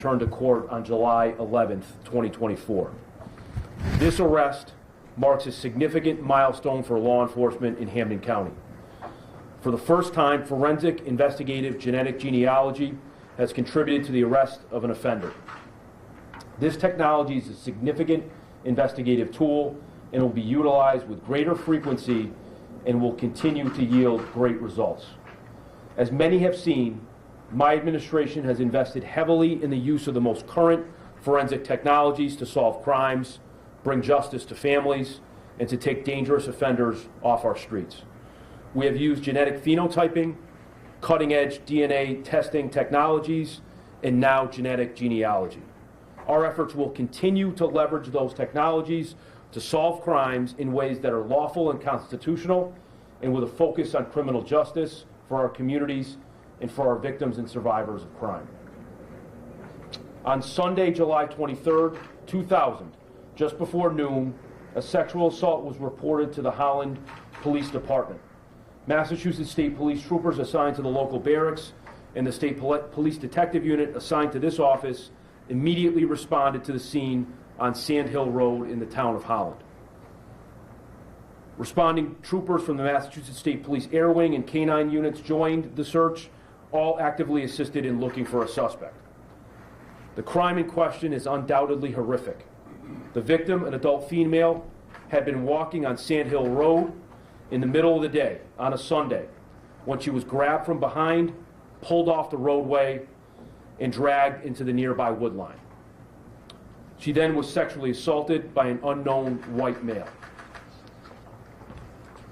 returned to court on July 11th, 2024. This arrest marks a significant milestone for law enforcement in Hampden County. For the first time, forensic investigative genetic genealogy has contributed to the arrest of an offender. This technology is a significant investigative tool and will be utilized with greater frequency and will continue to yield great results. As many have seen, my administration has invested heavily in the use of the most current forensic technologies to solve crimes, bring justice to families, and to take dangerous offenders off our streets. We have used genetic phenotyping, cutting-edge DNA testing technologies, and now genetic genealogy. Our efforts will continue to leverage those technologies to solve crimes in ways that are lawful and constitutional, and with a focus on criminal justice for our communities and for our victims and survivors of crime. On Sunday, July 23rd, 2000, just before noon, a sexual assault was reported to the Holland Police Department. Massachusetts State Police troopers assigned to the local barracks and the State Police Detective Unit assigned to this office immediately responded to the scene on Sand Hill Road in the town of Holland. Responding troopers from the Massachusetts State Police Air Wing and K-9 units joined the search, all actively assisted in looking for a suspect. The crime in question is undoubtedly horrific. The victim, an adult female, had been walking on Sand Hill Road in the middle of the day on a Sunday when she was grabbed from behind, pulled off the roadway, and dragged into the nearby wood line. She then was sexually assaulted by an unknown white male.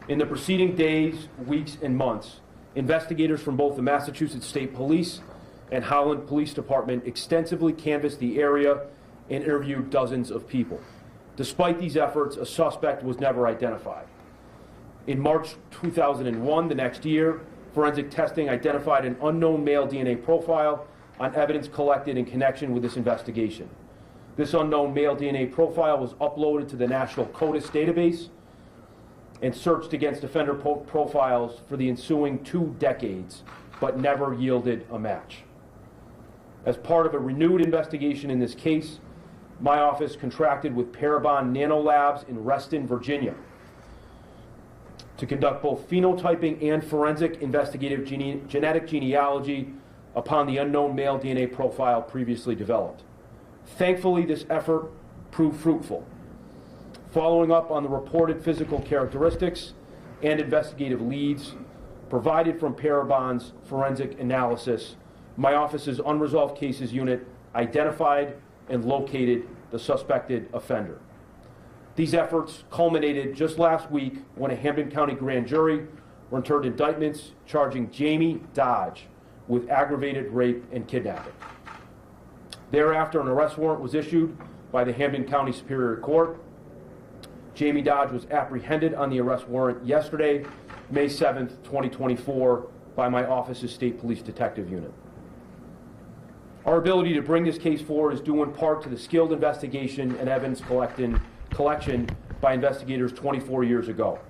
In the preceding days, weeks, and months, investigators from both the Massachusetts State Police and Holland Police Department extensively canvassed the area and interviewed dozens of people. Despite these efforts, a suspect was never identified. In March 2001, the next year, forensic testing identified an unknown male DNA profile on evidence collected in connection with this investigation. This unknown male DNA profile was uploaded to the National CODIS database and searched against offender profiles for the ensuing 2 decades, but never yielded a match. As part of a renewed investigation in this case, my office contracted with Parabon Nanolabs in Reston, Virginia, to conduct both phenotyping and forensic investigative genetic genealogy upon the unknown male DNA profile previously developed. Thankfully, this effort proved fruitful. Following up on the reported physical characteristics and investigative leads provided from Parabon's forensic analysis, my office's Unresolved Cases Unit identified and located the suspected offender. These efforts culminated just last week when a Hampden County grand jury returned indictments charging Jamie Dodge with aggravated rape and kidnapping. Thereafter, an arrest warrant was issued by the Hampden County Superior Court. Jamie Dodge was apprehended on the arrest warrant yesterday, May 7th, 2024, by my office's State Police Detective Unit. Our ability to bring this case forward is due in part to the skilled investigation and evidence collection by investigators 24 years ago.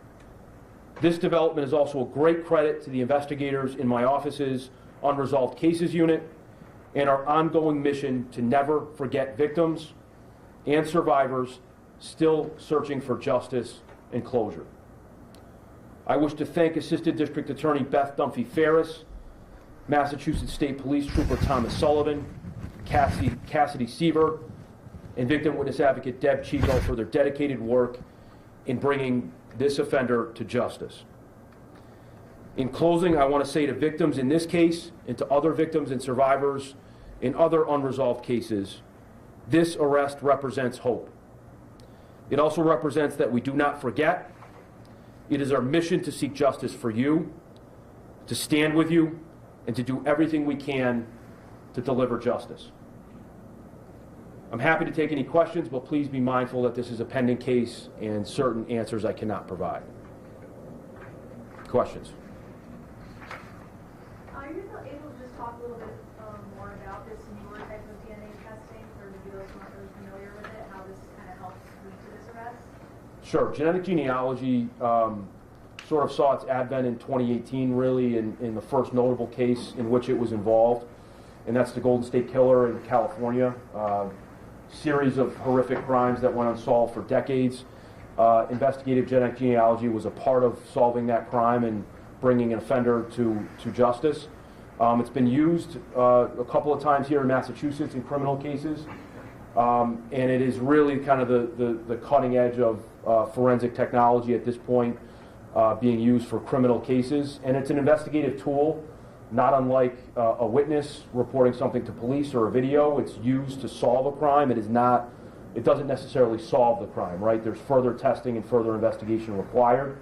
This development is also a great credit to the investigators in my office's Unresolved Cases Unit and our ongoing mission to never forget victims and survivors still searching for justice and closure. I wish to thank Assistant District Attorney Beth Dunphy-Ferris, Massachusetts State Police Trooper Thomas Sullivan, Cassidy Seaver, and victim witness advocate Deb Chico for their dedicated work in bringing this offender to justice. In closing, I want to say to victims in this case and to other victims and survivors in other unresolved cases, this arrest represents hope. It also represents that we do not forget. It is our mission to seek justice for you, to stand with you, and to do everything we can to deliver justice. I'm happy to take any questions, but please be mindful that this is a pending case and certain answers I cannot provide. Questions? Are you able to just talk a little bit more about this newer type of DNA testing for maybe those who aren't really familiar with it, how this kind of helps lead to this arrest? Sure. Genetic genealogy sort of saw its advent in 2018, really, in the first notable case in which it was involved. and that's the Golden State Killer in California. Series of horrific crimes that went unsolved for decades. Investigative genetic genealogy was a part of solving that crime and bringing an offender to justice. It's been used a couple of times here in Massachusetts in criminal cases, and it is really kind of the cutting edge of forensic technology at this point, being used for criminal cases. And it's an investigative tool, not unlike a witness reporting something to police or a video. It's used to solve a crime. It doesn't necessarily solve the crime, right? There's further testing and further investigation required.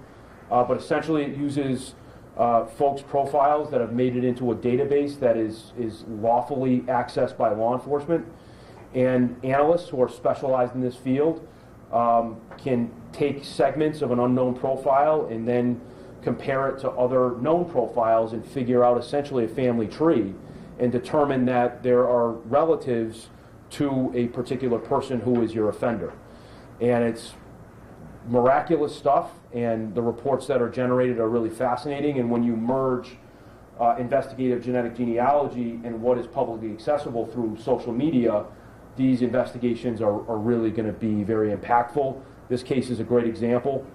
But essentially it uses folks' profiles that have made it into a database that is lawfully accessed by law enforcement. And analysts who are specialized in this field can take segments of an unknown profile and then compare it to other known profiles and figure out essentially a family tree and determine that there are relatives to a particular person who is your offender. And it's miraculous stuff, and the reports that are generated are really fascinating. And when you merge investigative genetic genealogy and what is publicly accessible through social media, these investigations are really going to be very impactful. This case is a great example.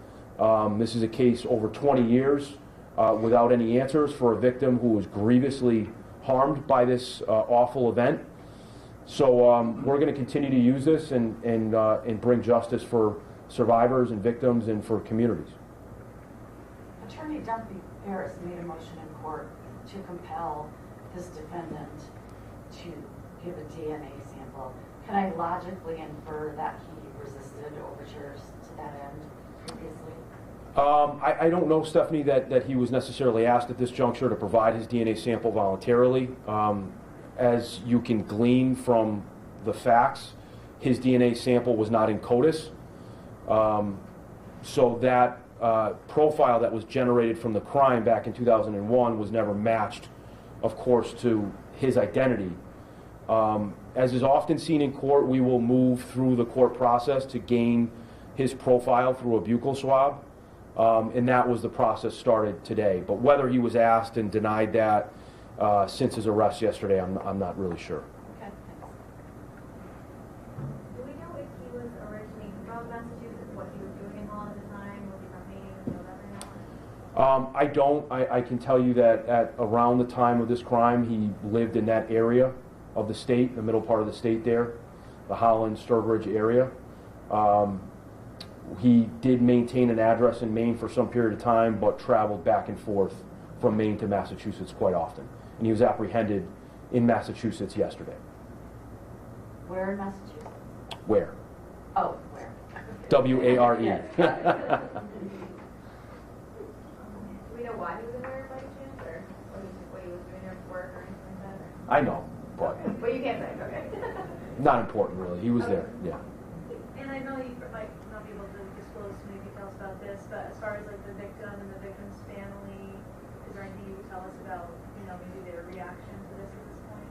This is a case over 20 years without any answers for a victim who was grievously harmed by this awful event. So we're going to continue to use this and bring justice for survivors and victims and for communities. Attorney Dumpy Ferris made a motion in court to compel this defendant to give a DNA sample. Can I logically infer that he resisted overtures to that end previously? I don't know, Stephanie, that he was necessarily asked at this juncture to provide his DNA sample voluntarily. As you can glean from the facts, his DNA sample was not in CODIS. So that profile that was generated from the crime back in 2001 was never matched, of course, to his identity. As is often seen in court, we will move through the court process to gain his profile through a buccal swab, and that was the process started today. But whether he was asked and denied that since his arrest yesterday, I'm not really sure. Okay, thanks. Do we know if he was originally from Massachusetts, what he was doing in Holland at the time? Was he from Maine? Do you know that right now? I don't. I can tell you that at around the time of this crime, he lived in that area of the state, the middle part of the state there, the Holland, Sturbridge area. He did maintain an address in Maine for some period of time, but traveled back and forth from Maine to Massachusetts quite often. And he was apprehended in Massachusetts yesterday. Where in Massachusetts? Where? Oh, where? W-A-R-E. Yes. Do we know why he was in there by chance, or what he was doing there for work or anything like that? I know, but But you can't say, okay. not important really. He was there, yeah. And I know you might not be able to disclose too many details about this, but as far as like the victim and the victim's family, is there anything you could tell us about, maybe their reaction to this at this point?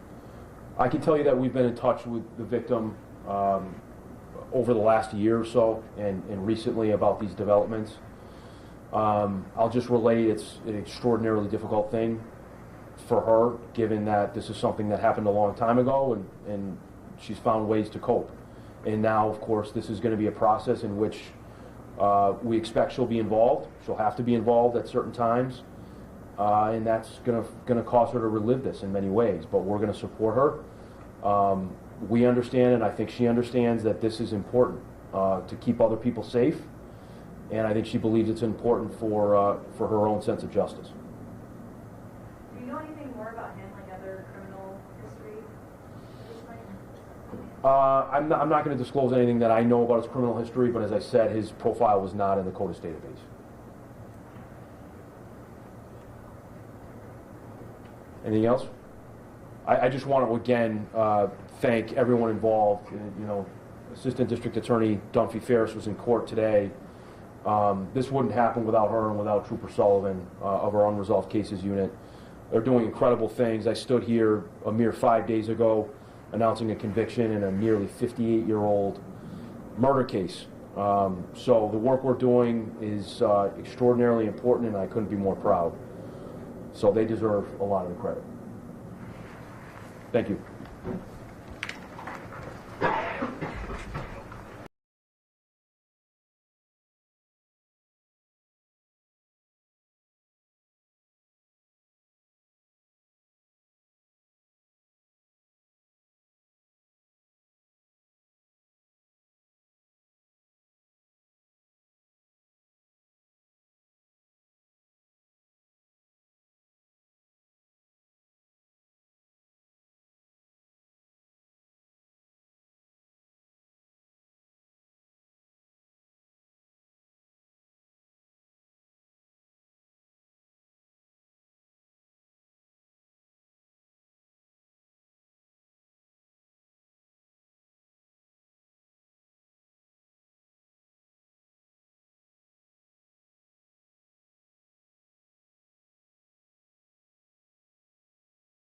I can tell you that we've been in touch with the victim over the last year or so, and recently about these developments. I'll just relate, it's an extraordinarily difficult thing for her, given that this is something that happened a long time ago, and she's found ways to cope. And now, of course, this is going to be a process in which we expect she'll be involved. She'll have to be involved at certain times, and that's going to cause her to relive this in many ways. But we're going to support her. We understand, and I think she understands, that this is important to keep other people safe. And I think she believes it's important for her own sense of justice. Do you know anything more about him, like other criminal history at this point? I'm not going to disclose anything that I know about his criminal history, but as I said, his profile was not in the CODIS database. Anything else? I just want to again thank everyone involved. Assistant District Attorney Dunphy Ferris was in court today. This wouldn't happen without her and without Trooper Sullivan of our Unresolved Cases Unit. They're doing incredible things. I stood here a mere 5 days ago announcing a conviction in a nearly 58-year-old murder case. So the work we're doing is extraordinarily important, and I couldn't be more proud. So they deserve a lot of the credit. Thank you.